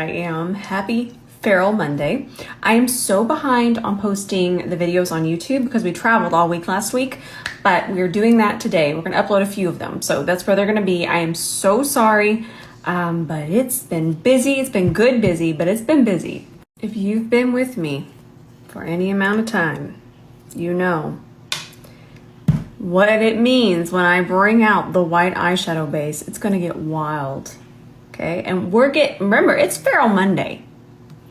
I am. Happy Feral Monday. I am so behind on posting the videos on YouTube because we traveled all week last week, but we're doing that today. We're going to upload a few of them. So that's where they're going to be. I am so sorry, but it's been busy. It's been good busy, but it's been busy. If you've been with me for any amount of time, you know what it means when I bring out the white eyeshadow base. It's going to get wild. Okay, and remember, it's Feral Monday.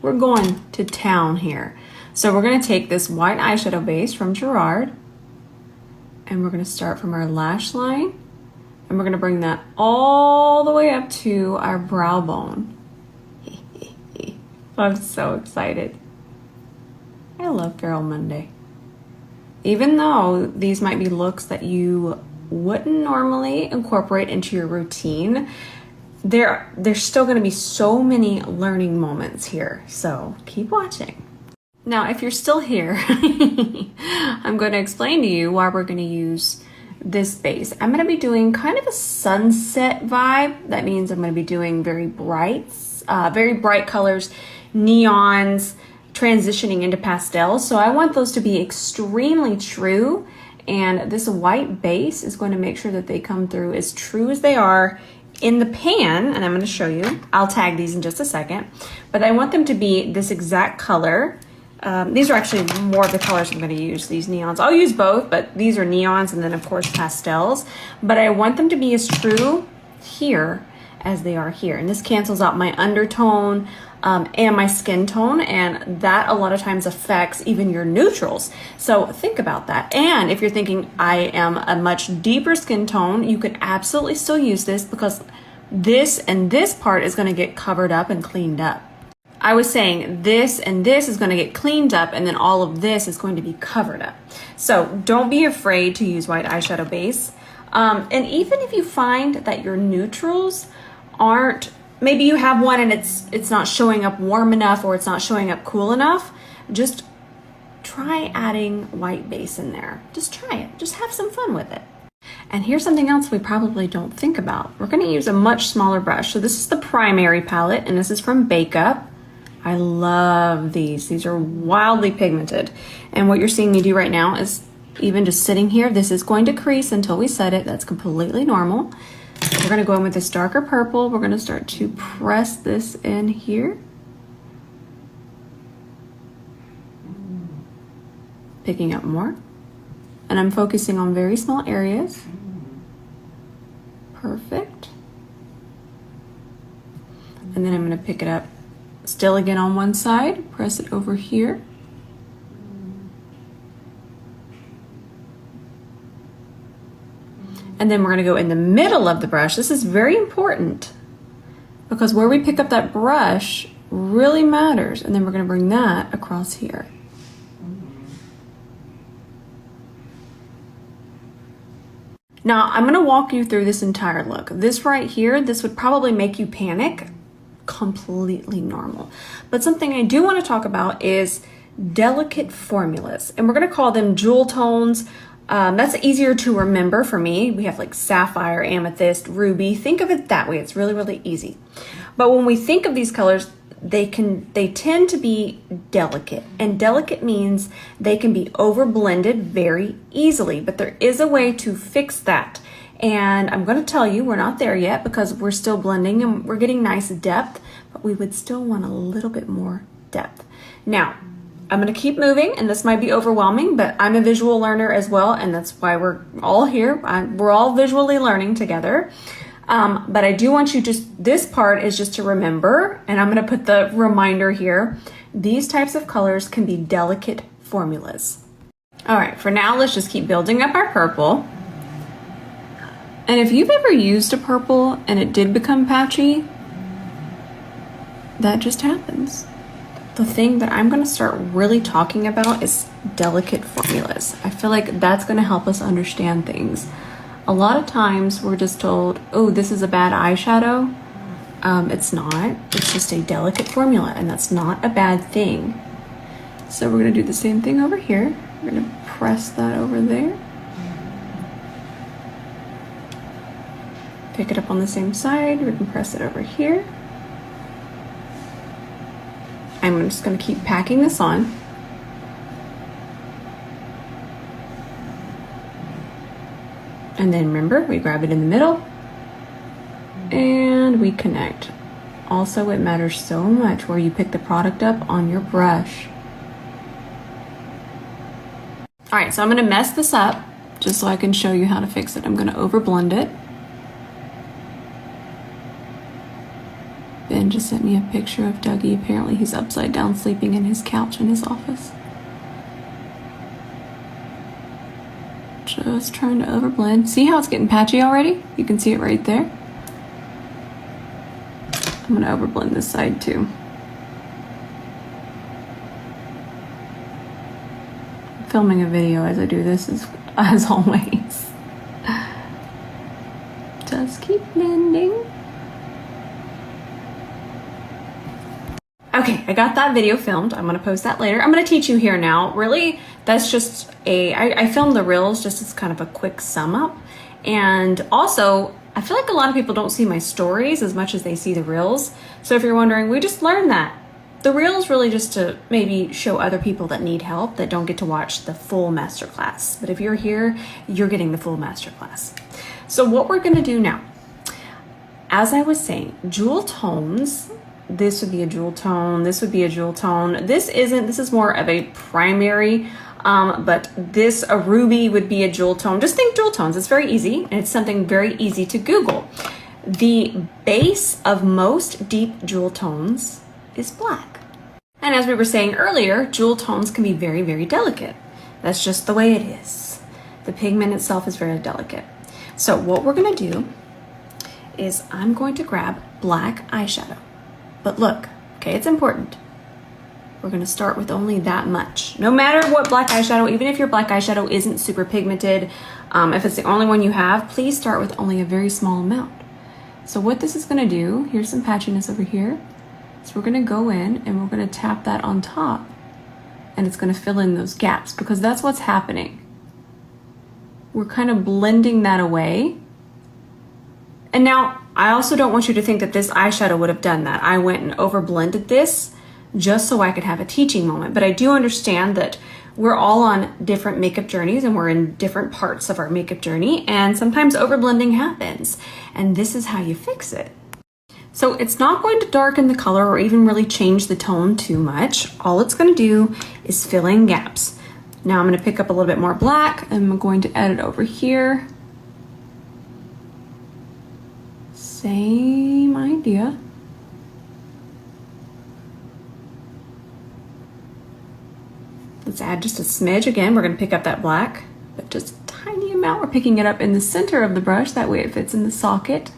We're going to town here. So we're going to take this white eyeshadow base from Gerard, and we're going to start from our lash line, and we're going to bring that all the way up to our brow bone. I'm so excited. I love Feral Monday. Even though these might be looks that you wouldn't normally incorporate into your routine, there's still going to be so many learning moments here, so keep watching. Now, if you're still here, I'm going to explain to you why we're going to use this base. I'm going to be doing kind of a sunset vibe. That means I'm going to be doing very bright colors, neons, transitioning into pastels. So I want those to be extremely true, and this white base is going to make sure that they come through as true as they are in the pan, and I'm going to show you. I'll tag these in just a second, but I want them to be this exact color. These are actually more of the colors I'm going to use, these neons. I'll use both, but these are neons and then of course pastels, but I want them to be as true here as they are here. And this cancels out my undertone and my skin tone, and that a lot of times affects even your neutrals. So think about that. And if you're thinking I am a much deeper skin tone, you could absolutely still use this, because this and this part is going to get covered up and cleaned up. I was saying this and this is going to get cleaned up, and then all of this is going to be covered up. So don't be afraid to use white eyeshadow base. And even if you find that your neutrals aren't, maybe you have one and it's not showing up warm enough, or it's not showing up cool enough, just try adding white base in there. Just try it. Just have some fun with it. And here's something else we probably don't think about. We're going to use a much smaller brush. So this is the primary palette, and this is from Bake Up. I love these. These are wildly pigmented. And what you're seeing me do right now is, even just sitting here, this is going to crease until we set it. That's completely normal. We're going to go in with this darker purple. We're going to start to press this in here. Picking up more. And I'm focusing on very small areas. Perfect. And then I'm going to pick it up still again on one side, press it over here. And then we're going to go in the middle of the brush. This is very important, because where we pick up that brush really matters. And then we're going to bring that across here. Now, I'm going to walk you through this entire look. This right here, this would probably make you panic. Completely normal. But something I do want to talk about is delicate formulas. And we're going to call them jewel tones. That's easier to remember for me. We have like sapphire, amethyst, ruby. Think of it that way. It's really, really easy. But when we think of these colors, they tend to be delicate. And delicate means they can be over blended very easily. But there is a way to fix that. And I'm going to tell you, we're not there yet because we're still blending and we're getting nice depth, but we would still want a little bit more depth. Now, I'm going to keep moving, and this might be overwhelming, but I'm a visual learner as well, and that's why we're all here. We're all visually learning together. But I do want you this part is just to remember, and I'm going to put the reminder here. These types of colors can be delicate formulas. All right, for now, let's just keep building up our purple. And if you've ever used a purple and it did become patchy, that just happens. The thing that I'm going to start really talking about is delicate formulas. I feel like that's going to help us understand things. A lot of times we're just told, oh, this is a bad eyeshadow. It's not. It's just a delicate formula, and that's not a bad thing. So we're going to do the same thing over here. We're going to press that over there. Pick it up on the same side. We can press it over here. I'm just going to keep packing this on. And then remember, we grab it in the middle and we connect. Also, it matters so much where you pick the product up on your brush. All right, so I'm gonna mess this up just so I can show you how to fix it. I'm gonna overblend it. Ben just sent me a picture of Dougie. Apparently he's upside down sleeping in his couch in his office. Just trying to overblend. See how it's getting patchy already? You can see it right there. I'm gonna overblend this side too. Filming a video as I do this is, as always. Just keep blending. Okay, I got that video filmed. I'm gonna post that later. I'm gonna teach you here now. Really, that's just I filmed the reels just as kind of a quick sum up. And also, I feel like a lot of people don't see my stories as much as they see the reels. So if you're wondering, we just learned that. The reels really just to maybe show other people that need help that don't get to watch the full masterclass. But if you're here, you're getting the full masterclass. So what we're gonna do now, as I was saying, jewel tones, this would be a jewel tone, this would be a jewel tone. This is more of a primary, but this, a ruby would be a jewel tone. Just think jewel tones, it's very easy, and it's something very easy to Google. The base of most deep jewel tones is black. And as we were saying earlier, jewel tones can be very, very delicate. That's just the way it is. The pigment itself is very delicate. So what we're gonna do is I'm going to grab black eyeshadow. But look, okay, it's important. We're gonna start with only that much. No matter what black eyeshadow, even if your black eyeshadow isn't super pigmented, if it's the only one you have, please start with only a very small amount. So what this is gonna do, here's some patchiness over here. So we're gonna go in and we're gonna tap that on top, and it's gonna fill in those gaps because that's what's happening. We're kind of blending that away. And now I also don't want you to think that this eyeshadow would have done that. I went and over blended this just so I could have a teaching moment. But I do understand that we're all on different makeup journeys and we're in different parts of our makeup journey, and sometimes overblending happens. And this is how you fix it. So it's not going to darken the color or even really change the tone too much. All it's gonna do is fill in gaps. Now I'm gonna pick up a little bit more black and I'm going to add it over here. Same idea. Let's add just a smidge. Again, we're gonna pick up that black, but just a tiny amount. We're picking it up in the center of the brush, that way it fits in the socket.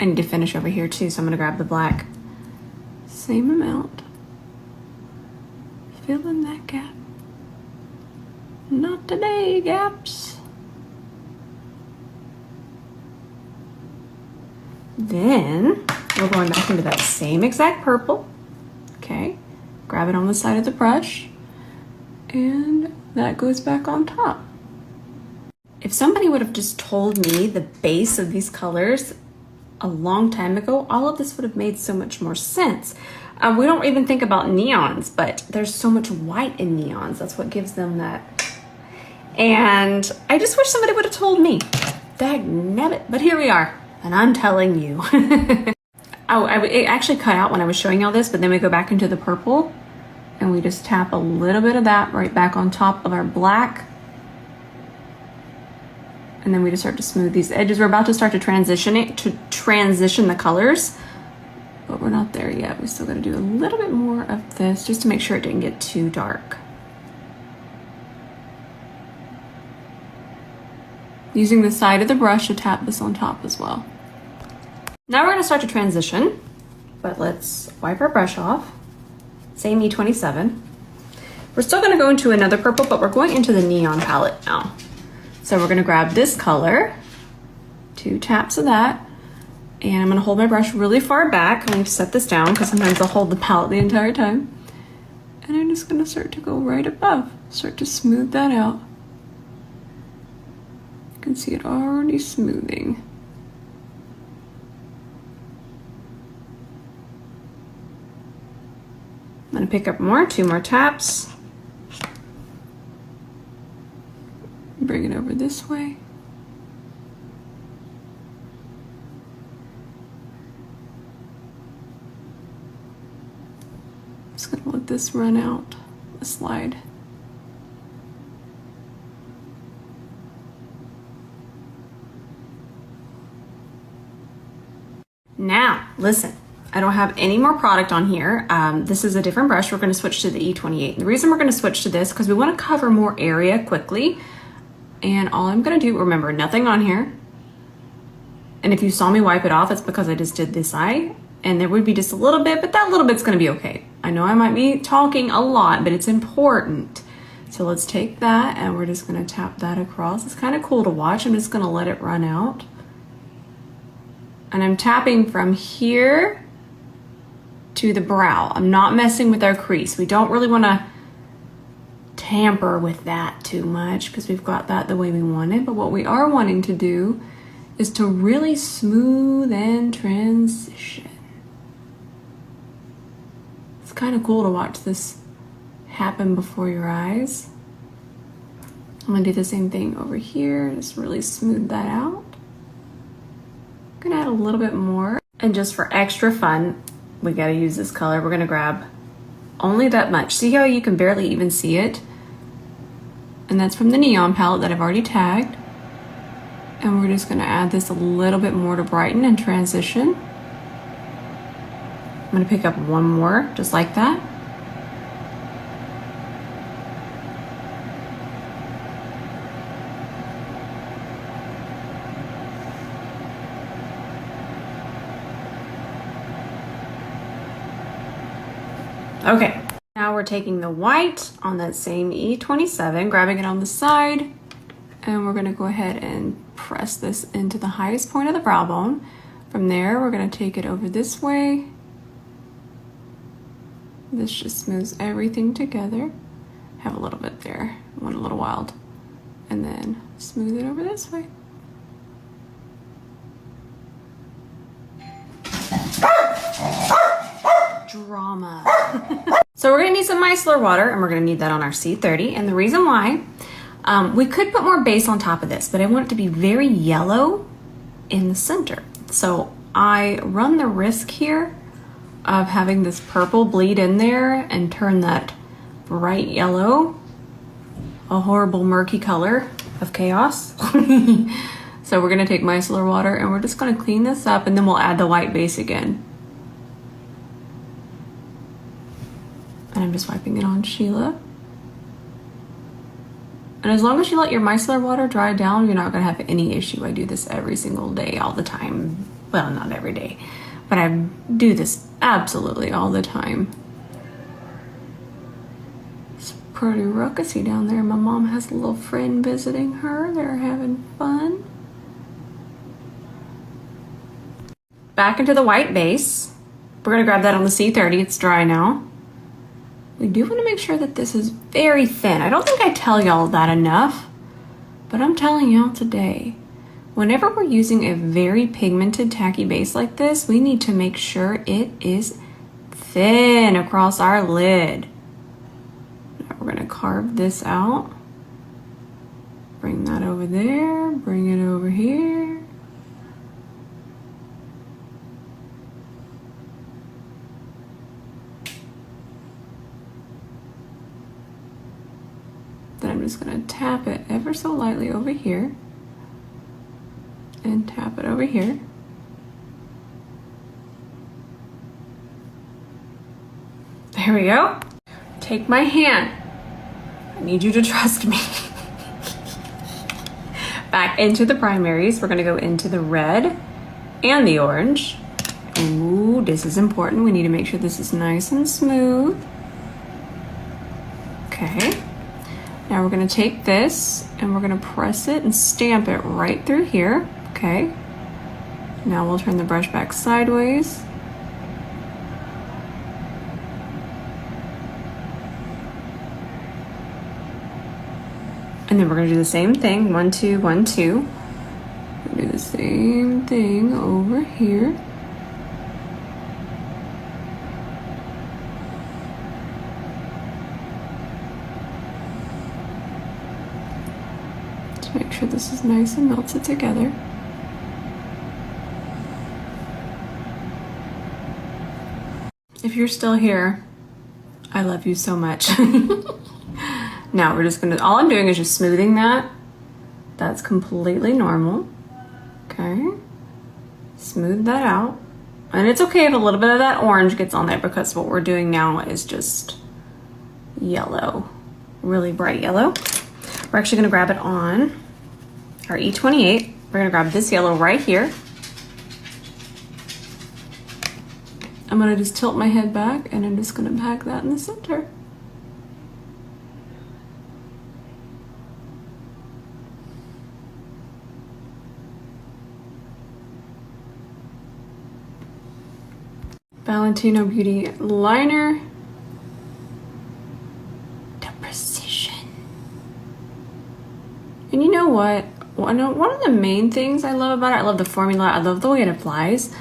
I need to finish over here too, so I'm gonna grab the black. Same amount. Fill in that gap. Not today, gaps. Then we're going back into that same exact purple. Okay, grab it on the side of the brush, and that goes back on top. If somebody would have just told me the base of these colors a long time ago, all of this would have made so much more sense. We don't even think about neons, but there's so much white in neons. That's what gives them that. And I just wish somebody would have told me. Dagnabbit. But here we are, and I'm telling you. Oh, it actually cut out when I was showing all this, but then we go back into the purple, and we just tap a little bit of that right back on top of our black. And then we just start to smooth these edges. We're about to start to transition the colors, but we're not there yet. We still got to do a little bit more of this just to make sure it didn't get too dark. Using the side of the brush to tap this on top as well. Now we're going to start to transition, but let's wipe our brush off. Same E27. We're still going to go into another purple, but we're going into the neon palette now. So we're gonna grab this color, 2 taps of that, and I'm gonna hold my brush really far back. I'm going to set this down because sometimes I'll hold the palette the entire time. And I'm just gonna start to go right above, start to smooth that out. You can see it already smoothing. I'm gonna pick up two more taps. Bring it over this way. Just gonna let this run out the slide. Now, listen, I don't have any more product on here. This is a different brush. We're gonna switch to the E28. The reason we're gonna switch to this, because we wanna cover more area quickly. And all I'm gonna do, remember, nothing on here. And if you saw me wipe it off, it's because I just did this eye. And there would be just a little bit, but that little bit's gonna be okay. I know I might be talking a lot, but it's important. So let's take that and we're just gonna tap that across. It's kind of cool to watch. I'm just gonna let it run out. And I'm tapping from here to the brow. I'm not messing with our crease. We don't really wanna tamper with that too much because we've got that the way we want it. But what we are wanting to do is to really smooth and transition. It's kind of cool to watch this happen before your eyes. I'm gonna do the same thing over here, just really smooth that out. I'm gonna add a little bit more. And just for extra fun, we gotta use this color. We're gonna grab only that much. See how you can barely even see it? And that's from the Neon palette that I've already tagged. And we're just gonna add this a little bit more to brighten and transition. I'm gonna pick up one more, just like that. Okay, now we're taking the white on that same E27, grabbing it on the side, and we're gonna go ahead and press this into the highest point of the brow bone. From there, we're gonna take it over this way. This just smooths everything together. Have a little bit there, went a little wild. And then smooth it over this way. Drama. So we're gonna need some micellar water and we're gonna need that on our C30. And the reason why, we could put more base on top of this, but I want it to be very yellow in the center. So I run the risk here of having this purple bleed in there and turn that bright yellow a horrible murky color of chaos. So we're gonna take micellar water and we're just gonna clean this up and then we'll add the white base again. And I'm just wiping it on Sheila. And as long as you let your micellar water dry down, you're not gonna have any issue. I do this every single day, all the time. Well, not every day, but I do this absolutely all the time. It's pretty ruckusy down there. My mom has a little friend visiting her. They're having fun. Back into the white base. We're gonna grab that on the C30, it's dry now. We do want to make sure that this is very thin. I don't think I tell y'all that enough, but I'm telling y'all today. Whenever we're using a very pigmented tacky base like this, we need to make sure it is thin across our lid. Now we're gonna carve this out. Bring that over there, bring it over here. Then I'm just gonna tap it ever so lightly over here and tap it over here. There we go. Take my hand. I need you to trust me. Back into the primaries. We're gonna go into the red and the orange. Ooh, this is important. We need to make sure this is nice and smooth. Okay. Now we're gonna take this and we're gonna press it and stamp it right through here, okay? Now we'll turn the brush back sideways. And then we're gonna do the same thing, 1, 2, 1, 2. Do the same thing over here. sure this is nice and melted together. If you're still here, I love you so much. Now we're just gonna, all I'm doing is just smoothing that. That's completely normal. Okay. Smooth that out. And it's okay if a little bit of that orange gets on there, because what we're doing now is just yellow, really bright yellow. We're actually gonna grab it on our E28. We're gonna grab this yellow right here. I'm gonna just tilt my head back and I'm just gonna pack that in the center. Valentino Beauty liner. The precision. And you know what? One of the main things I love about it, I love the formula, I love the way it applies,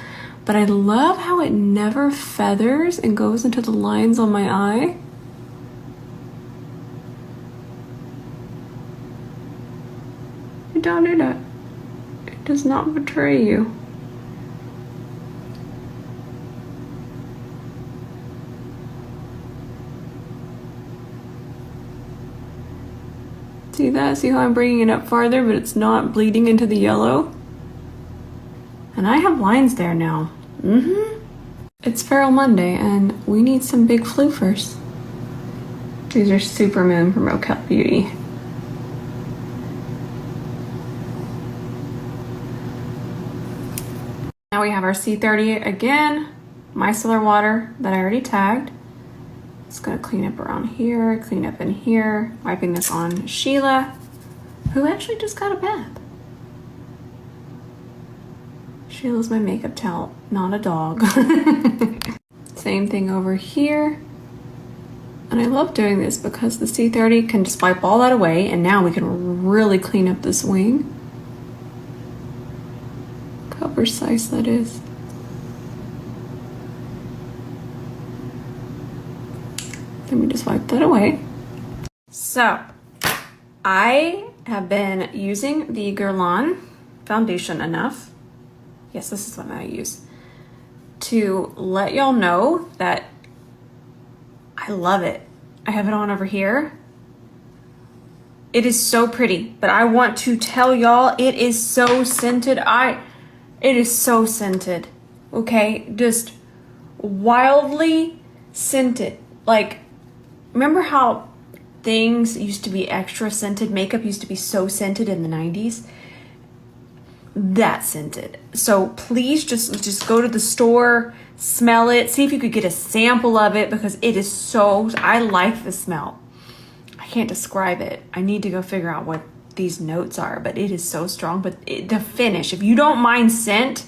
but I love how it never feathers and goes into the lines on my eye. You don't do that. It does not betray you. See that? See how I'm bringing it up farther, but it's not bleeding into the yellow? And I have lines there now. It's Feral Monday, and we need some big floofers. These are Supermoon from Roquette Beauty. Now we have our C30 again, micellar water that I already tagged. Just gonna clean up around here, clean up in here, wiping this on Sheila, who actually just got a bath. Sheila's my makeup towel, not a dog. Same thing over here. And I love doing this because the C30 can just wipe all that away, and now we can really clean up this wing. Look how precise that is. Then we just wipe that away. So, I have been using the Guerlain foundation enough. Yes, this is what I use. To let y'all know that I love it. I have it on over here. It is so pretty, but I want to tell y'all it is so scented. It is so scented. Okay, just wildly scented. Like, remember how things used to be extra scented? Makeup used to be so scented in the 90s. That scented. So please just go to the store, smell it, see if you could get a sample of it, because it is so, I like the smell. I can't describe it. I need to go figure out what these notes are, but it is so strong. But the finish, if you don't mind scent,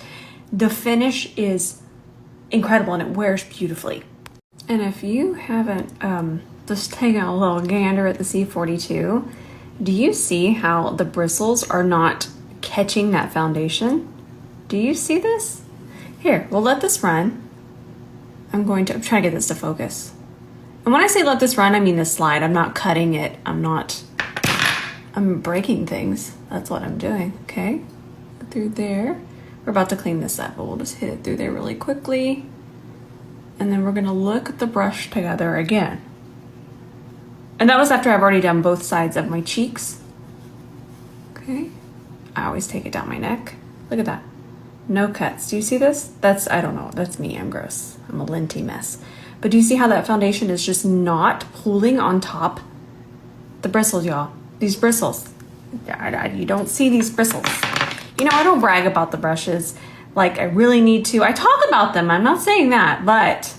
the finish is incredible and it wears beautifully. And if you haven't just taken a little gander at the C42, do you see how the bristles are not catching that foundation? Do you see this? Here, we'll let this run. I'm trying to get this to focus. And when I say let this run, I mean this slide. I'm not cutting it. I'm breaking things. That's what I'm doing, okay? Through there. We're about to clean this up, but we'll just hit it through there really quickly. And then we're gonna look at the brush together again. And that was after I've already done both sides of my cheeks. Okay. I always take it down my neck. Look at that. No cuts. Do you see this? I don't know. That's me. I'm gross. I'm a linty mess. But do you see how that foundation is just not pulling on top? The bristles, y'all. These bristles. You don't see these bristles. You know, I don't brag about the brushes like I really need to. I talk about them. I'm not saying that, but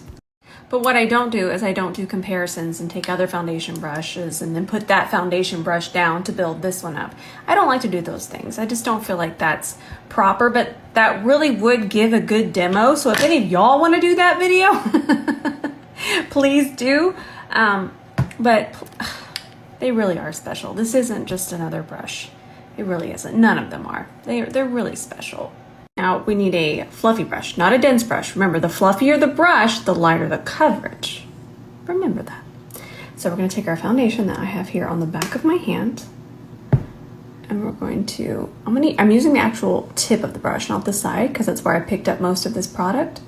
what I don't do is I don't do comparisons and take other foundation brushes and then put that foundation brush down to build this one up. I don't like to do those things. I just don't feel like that's proper, but that really would give a good demo. So if any of y'all want to do that video, please do. But they really are special. This isn't just another brush. It really isn't. None of them are. They're really special. Now we need a fluffy brush, not a dense brush. Remember, the fluffier the brush, the lighter the coverage. Remember that. So we're going to take our foundation that I have here on the back of my hand, And we're going to, I'm using the actual tip of the brush, not the side, because that's where I picked up most of this product.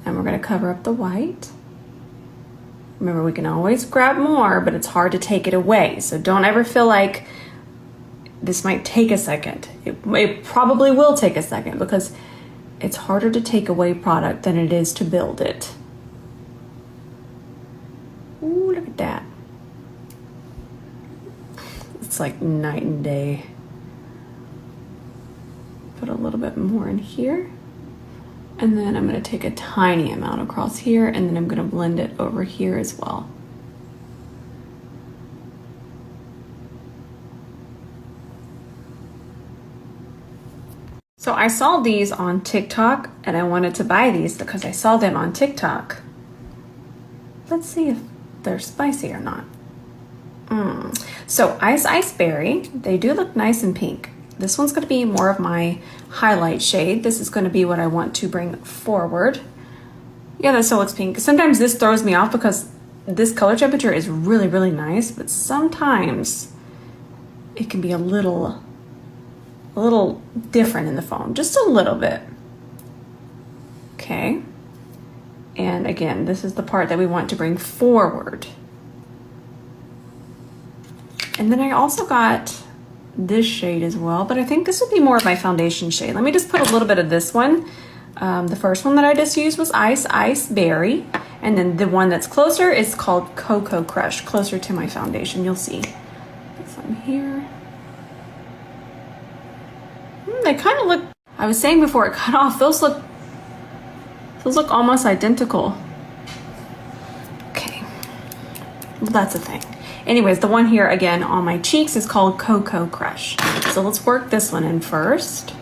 And we're going to cover up the white. Remember, we can always grab more, but it's hard to take it away. So don't ever feel like this might take a second. It probably will take a second because it's harder to take away product than it is to build it. Ooh, look at that. It's like night and day. Put a little bit more in here. And then I'm going to take a tiny amount across here, and then I'm going to blend it over here as well. So I saw these on TikTok, and I wanted to buy these because I saw them on TikTok. Let's see if they're spicy or not. So Ice Berry, they do look nice and pink. This one's going to be more of my highlight shade. This is going to be what I want to bring forward. Yeah, that still looks pink. Sometimes this throws me off because this color temperature is really, really nice, but sometimes it can be a little different in the phone, just a little bit. Okay. And again, this is the part that we want to bring forward. And then I also got this shade as well, but I think this would be more of my foundation shade. Let me just put a little bit of this one. The first one that I just used was Ice Berry. And then the one that's closer is called Cocoa Crush, closer to my foundation. You'll see this one here. They kind of look, I was saying before it cut off, those look almost identical. Okay, well, that's a thing. Anyways, the one here again on my cheeks is called Cocoa Crush. So let's work this one in first.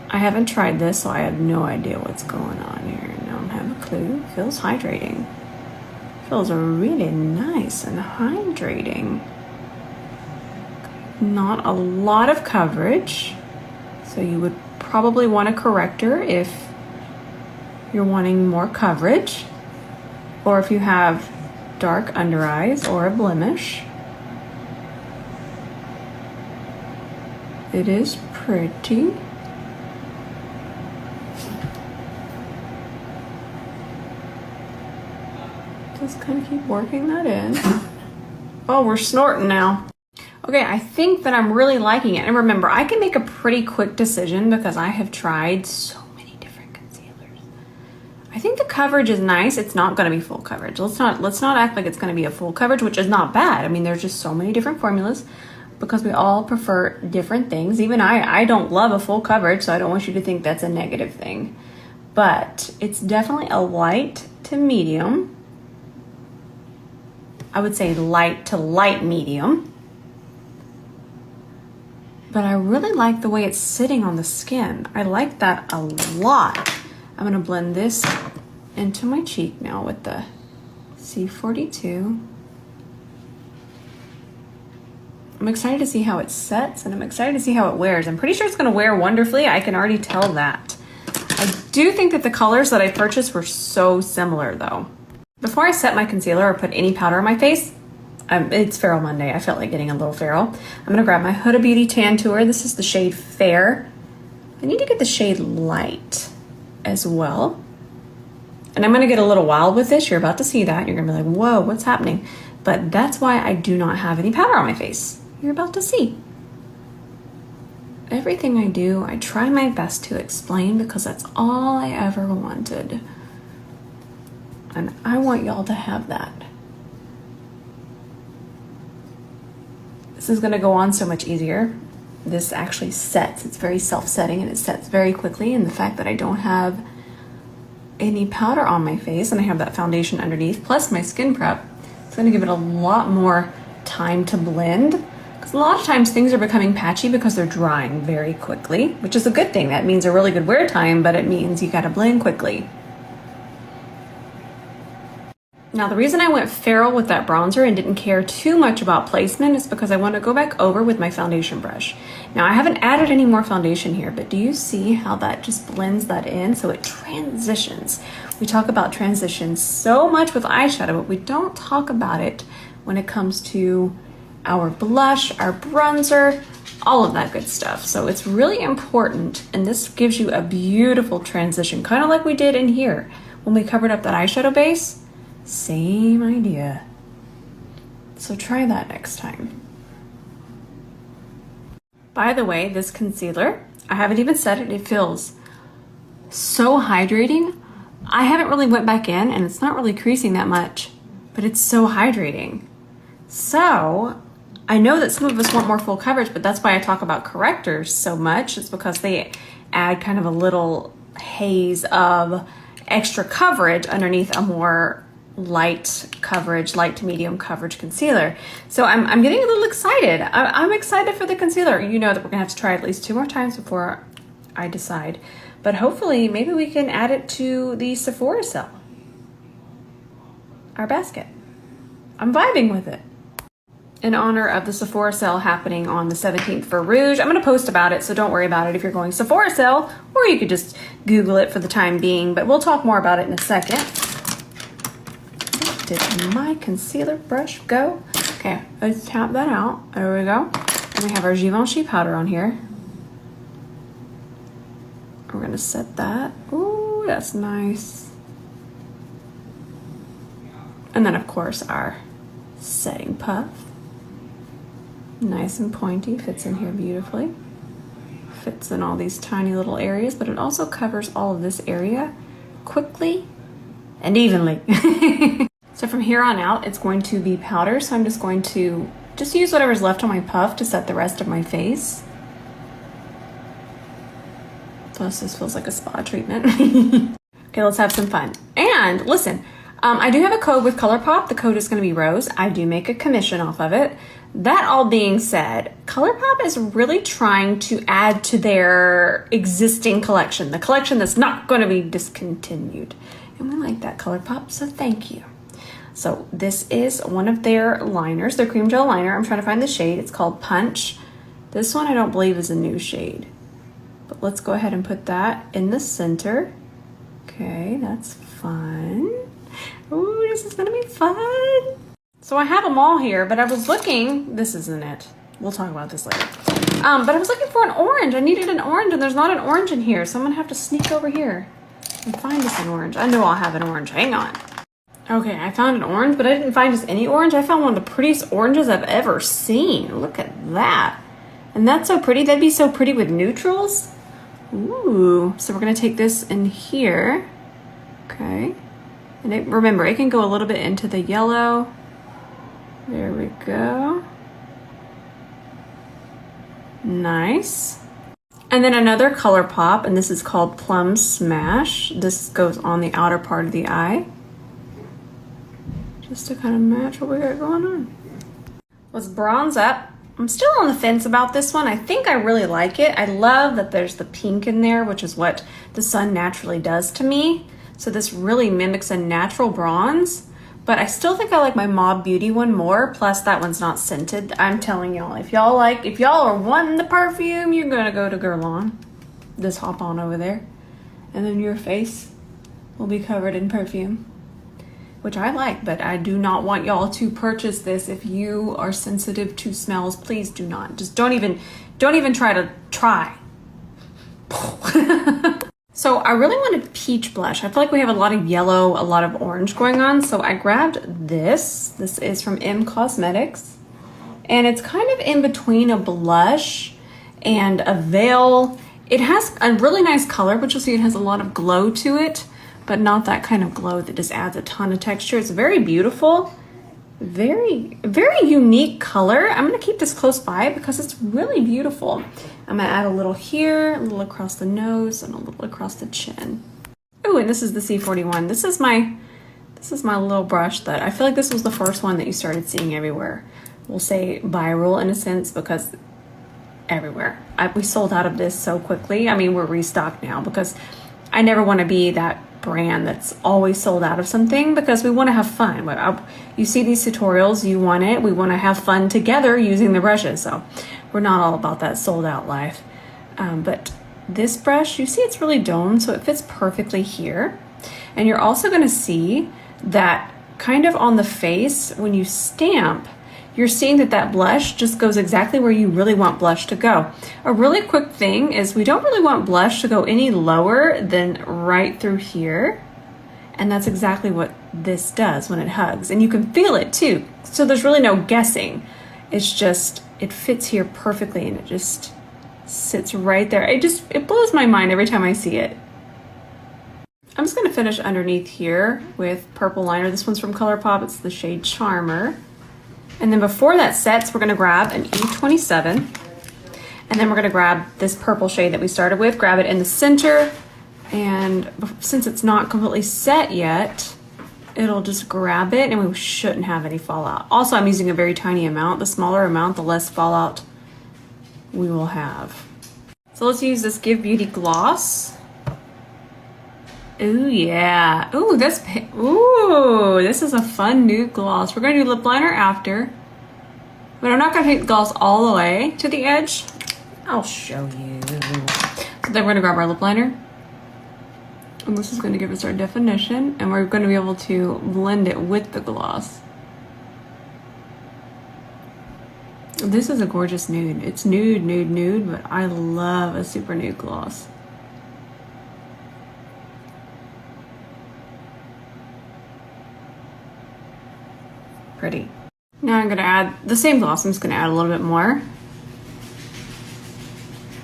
I haven't tried this, so I have no idea what's going on here. I don't have a clue. Feels hydrating. Feels really nice and hydrating. Not a lot of coverage, so you would probably want a corrector if you're wanting more coverage, or if you have dark under eyes or a blemish. It is pretty. Just kind of keep working that in. Oh, we're snorting now. Okay, I think that I'm really liking it. And remember, I can make a pretty quick decision because I have tried so many different concealers. I think the coverage is nice. It's not going to be full coverage. Let's not act like it's going to be a full coverage, which is not bad. I mean, there's just so many different formulas because we all prefer different things. Even I don't love a full coverage, so I don't want you to think that's a negative thing. But it's definitely a light to medium. I would say light to light medium. But I really like the way it's sitting on the skin. I like that a lot. I'm gonna blend this into my cheek now with the C42. I'm excited to see how it sets, and I'm excited to see how it wears. I'm pretty sure it's gonna wear wonderfully. I can already tell that. I do think that the colors that I purchased were so similar though. Before I set my concealer or put any powder on my face, it's Feral Monday. I felt like getting a little feral. I'm gonna grab my Huda Beauty Tan Tour. This is the shade Fair. I need to get the shade Light as well. And I'm gonna get a little wild with this. You're about to see that. You're gonna be like, whoa, what's happening? But that's why I do not have any powder on my face. You're about to see. Everything I do, I try my best to explain because that's all I ever wanted. And I want y'all to have that. This is gonna go on so much easier. This actually sets, it's very self-setting and it sets very quickly. And the fact that I don't have any powder on my face and I have that foundation underneath, plus my skin prep, it's gonna give it a lot more time to blend. Because a lot of times things are becoming patchy because they're drying very quickly, which is a good thing. That means a really good wear time, but it means you gotta blend quickly. Now, the reason I went feral with that bronzer and didn't care too much about placement is because I want to go back over with my foundation brush. Now, I haven't added any more foundation here, but do you see how that just blends that in? So it transitions. We talk about transitions so much with eyeshadow, but we don't talk about it when it comes to our blush, our bronzer, all of that good stuff. So it's really important, and this gives you a beautiful transition, kind of like we did in here when we covered up that eyeshadow base. Same idea. So try that next time. By the way, this concealer, I haven't even said it, it feels so hydrating. I haven't really went back in, and it's not really creasing that much, but it's so hydrating. So I know that some of us want more full coverage, but that's why I talk about correctors so much. It's because they add kind of a little haze of extra coverage underneath a more light coverage, light to medium coverage concealer. So I'm getting a little excited. I'm excited for the concealer. You know that we're gonna have to try it at least 2 more times before I decide. But hopefully, maybe we can add it to the Sephora sale, our basket. I'm vibing with it. In honor of the Sephora sale happening on the 17th for Rouge. I'm going to post about it, so don't worry about it if you're going Sephora sale, or you could just Google it for the time being, but we'll talk more about it in a second. Where did my concealer brush go? Okay, let's tap that out. There we go. And we have our Givenchy powder on here. We're going to set that. Ooh, that's nice. And then, of course, our setting puff. Nice and pointy, fits in here beautifully. Fits in all these tiny little areas, but it also covers all of this area quickly and evenly. So from here on out, it's going to be powder. So I'm just going to use whatever's left on my puff to set the rest of my face. Plus this feels like a spa treatment. Okay, let's have some fun. And listen, I do have a code with ColourPop. The code is going to be Rose. I do make a commission off of it. That all being said, ColourPop is really trying to add to their existing collection, the collection that's not going to be discontinued. And we like that, ColourPop, so thank you. So this is one of their liners, their cream gel liner. I'm trying to find the shade. It's called Punch. This one I don't believe is a new shade. But let's go ahead and put that in the center. Okay, that's fun. Ooh, this is gonna be fun. So I have them all here, but I was looking, this isn't it. We'll talk about this later. But I was looking for an orange. I needed an orange, and there's not an orange in here. So I'm gonna have to sneak over here and find us an orange. I know I'll have an orange, hang on. Okay, I found an orange, but I didn't find just any orange. I found one of the prettiest oranges I've ever seen. Look at that. And that's so pretty. That'd be so pretty with neutrals. Ooh, so we're gonna take this in here. Okay. And remember, it can go a little bit into the yellow. There we go. Nice. And then another ColourPop, and this is called Plum Smash. This goes on the outer part of the eye, just to kind of match what we got going on. Let's bronze up. I'm still on the fence about this one. I think I really like it. I love that there's the pink in there, which is what the sun naturally does to me. So this really mimics a natural bronze, but I still think I like my Mob Beauty one more. Plus that one's not scented. I'm telling y'all, if y'all are wanting the perfume, you're gonna go to Guerlain. Just hop on over there, and then your face will be covered in perfume, which I like, but I do not want y'all to purchase this. If you are sensitive to smells, please do not. Just don't even try to try. So I really wanted peach blush. I feel like we have a lot of yellow, a lot of orange going on. So I grabbed this. This is from M Cosmetics. And it's kind of in between a blush and a veil. It has a really nice color, but you'll see it has a lot of glow to it, but not that kind of glow that just adds a ton of texture. It's very beautiful. Very, very unique color. I'm gonna keep this close by because it's really beautiful. I'm gonna add a little here, a little across the nose, and a little across the chin. Oh, and this is the C41. This is my little brush that I feel like this was the first one that you started seeing everywhere. We'll say viral in a sense because everywhere. We sold out of this so quickly. I mean, we're restocked now because I never want to be that brand that's always sold out of something, because we want to have fun. You see these tutorials, you want it, we want to have fun together using the brushes, so we're not all about that sold out life. But this brush, you see it's really domed, so it fits perfectly here. And you're also going to see that kind of on the face, when you stamp, you're seeing that that blush just goes exactly where you really want blush to go. A really quick thing is we don't really want blush to go any lower than right through here. And that's exactly what this does when it hugs. And you can feel it too. So there's really no guessing. It's just, it fits here perfectly and it just sits right there. It blows my mind every time I see it. I'm just gonna finish underneath here with purple liner. This one's from ColourPop, it's the shade Charmer. And then before that sets, we're gonna grab an E27. And then we're gonna grab this purple shade that we started with, grab it in the center. And since it's not completely set yet, it'll just grab it and we shouldn't have any fallout. Also, I'm using a very tiny amount. The smaller amount, the less fallout we will have. So let's use this Give Beauty gloss. Ooh, yeah. Ooh, this is a fun nude gloss. We're gonna do lip liner after, but I'm not gonna take the gloss all the way to the edge. I'll show you. So then we're gonna grab our lip liner. And this is going to give us our definition, and we're going to be able to blend it with the gloss. This is a gorgeous nude. It's nude, nude, nude, but I love a super nude gloss. Pretty. Now I'm going to add the same gloss. I'm just going to add a little bit more.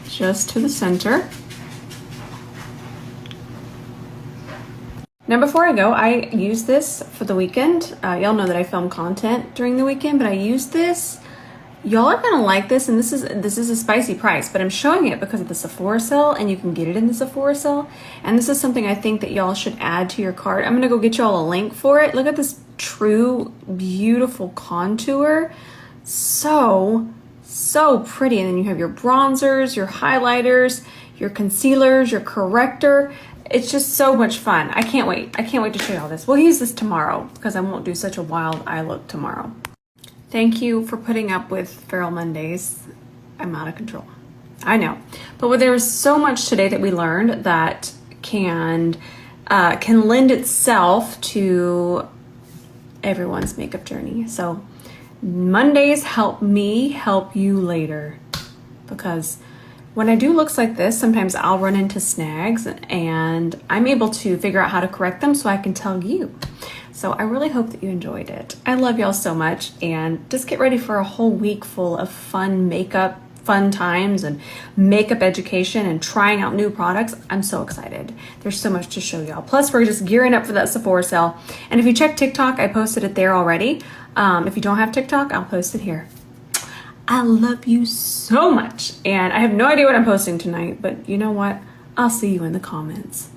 Just to the center. Now before I go, I use this for the weekend. Y'all know that I film content during the weekend, but I use this. Y'all are gonna like this, and this is a spicy price, but I'm showing it because of the Sephora sale, and you can get it in the Sephora sale. And this is something I think that y'all should add to your cart. I'm gonna go get y'all a link for it. Look at this true, beautiful contour. So pretty. And then you have your bronzers, your highlighters, your concealers, your corrector. It's just so much fun. I can't wait. I can't wait to show you all this. We'll use this tomorrow because I won't do such a wild eye look tomorrow. Thank you for putting up with Feral Mondays. I'm out of control. I know. But there was so much today that we learned that can lend itself to everyone's makeup journey. So Mondays help me help you later, because when I do looks like this, sometimes I'll run into snags and I'm able to figure out how to correct them so I can tell you. So I really hope that you enjoyed it. I love y'all so much, and just get ready for a whole week full of fun makeup, fun times, and makeup education and trying out new products. I'm so excited. There's so much to show y'all. Plus, we're just gearing up for that Sephora sale. And if you check TikTok, I posted it there already. If you don't have TikTok, I'll post it here. I love you so much, and I have no idea what I'm posting tonight, but you know what? I'll see you in the comments.